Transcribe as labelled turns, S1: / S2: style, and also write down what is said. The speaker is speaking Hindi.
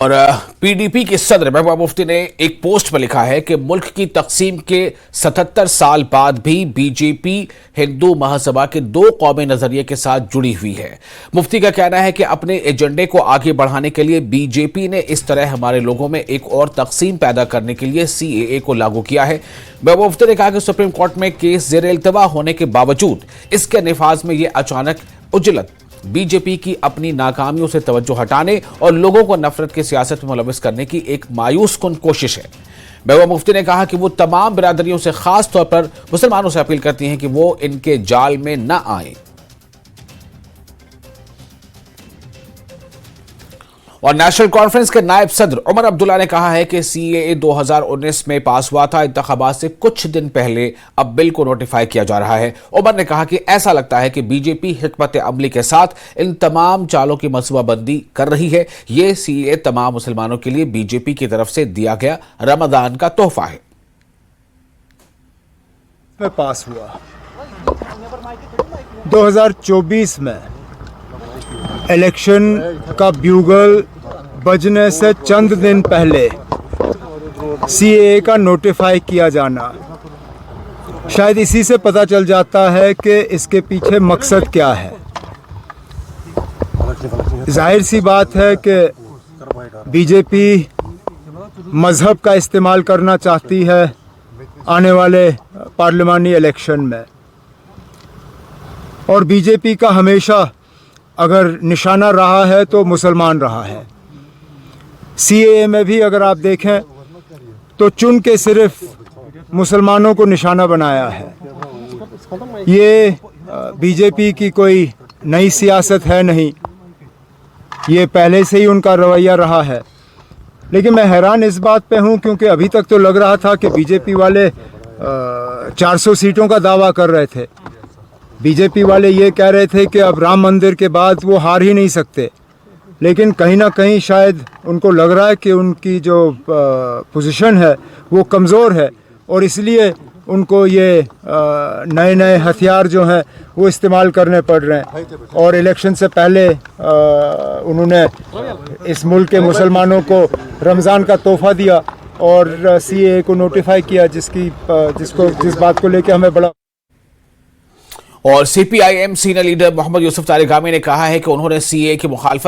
S1: और पीडीपी के सदर महबूबा मुफ्ती ने एक पोस्ट पर लिखा है कि मुल्क की तकसीम के 77 साल बाद भी बीजेपी हिंदू महासभा के दो कौमी नजरिए के साथ जुड़ी हुई है। मुफ्ती का कहना है कि अपने एजेंडे को आगे बढ़ाने के लिए बीजेपी ने इस तरह हमारे लोगों में एक और तकसीम पैदा करने के लिए सीएए को लागू किया है। महबूबा मुफ्ती ने कहा कि सुप्रीम कोर्ट में केस जेर-ए-इल्तवा होने के बावजूद इसके नफाज में यह अचानक उजलत बीजेपी की अपनी नाकामियों से तवज्जो हटाने और लोगों को नफरत की सियासत में मुलविस करने की एक मायूस कुन कोशिश है। महबूबा मुफ्ती ने कहा कि वो तमाम बिरादरियों से खास तौर पर मुसलमानों से अपील करती हैं कि वो इनके जाल में न आए। और नेशनल कॉन्फ्रेंस के नायब सदर उमर अब्दुल्ला ने कहा है कि सीएए 2019 में पास हुआ था, इंतखाबात से कुछ दिन पहले अब बिल को नोटिफाई किया जा रहा है। उमर ने कहा कि ऐसा लगता है कि बीजेपी हिकमत अमली के साथ इन तमाम चालों की मनसूबाबंदी कर रही है। ये सीएए तमाम मुसलमानों के लिए बीजेपी की तरफ से दिया गया रमजान का तोहफा है।
S2: पास हुआ 2024 में इलेक्शन का ब्यूगल बजने से चंद दिन पहले सीएए का नोटिफाई किया जाना, शायद इसी से पता चल जाता है कि इसके पीछे मकसद क्या है। जाहिर सी बात है कि बीजेपी मजहब का इस्तेमाल करना चाहती है आने वाले पार्लिमानी इलेक्शन में, और बीजेपी का हमेशा अगर निशाना रहा है तो मुसलमान रहा है। सीएए में भी अगर आप देखें तो चुन के सिर्फ मुसलमानों को निशाना बनाया है। ये बीजेपी की कोई नई सियासत है नहीं, ये पहले से ही उनका रवैया रहा है। लेकिन मैं हैरान इस बात पे हूँ क्योंकि अभी तक तो लग रहा था कि बीजेपी वाले 400 सीटों का दावा कर रहे थे। बीजेपी वाले ये कह रहे थे कि अब राम मंदिर के बाद वो हार ही नहीं सकते, लेकिन कहीं ना कहीं शायद उनको लग रहा है कि उनकी जो पोजीशन है वो कमज़ोर है, और इसलिए उनको ये नए नए हथियार जो हैं वो इस्तेमाल करने पड़ रहे हैं। और इलेक्शन से पहले उन्होंने इस मुल्क के मुसलमानों को रमज़ान का तोहफ़ा दिया और सीएए को नोटिफाई किया, जिस बात को लेकर हमें बड़ा।
S1: और CPIM senior leader Mohammed Yusuf Tarigami ने कहा है कि उन्होंने सीएए की मुखालफत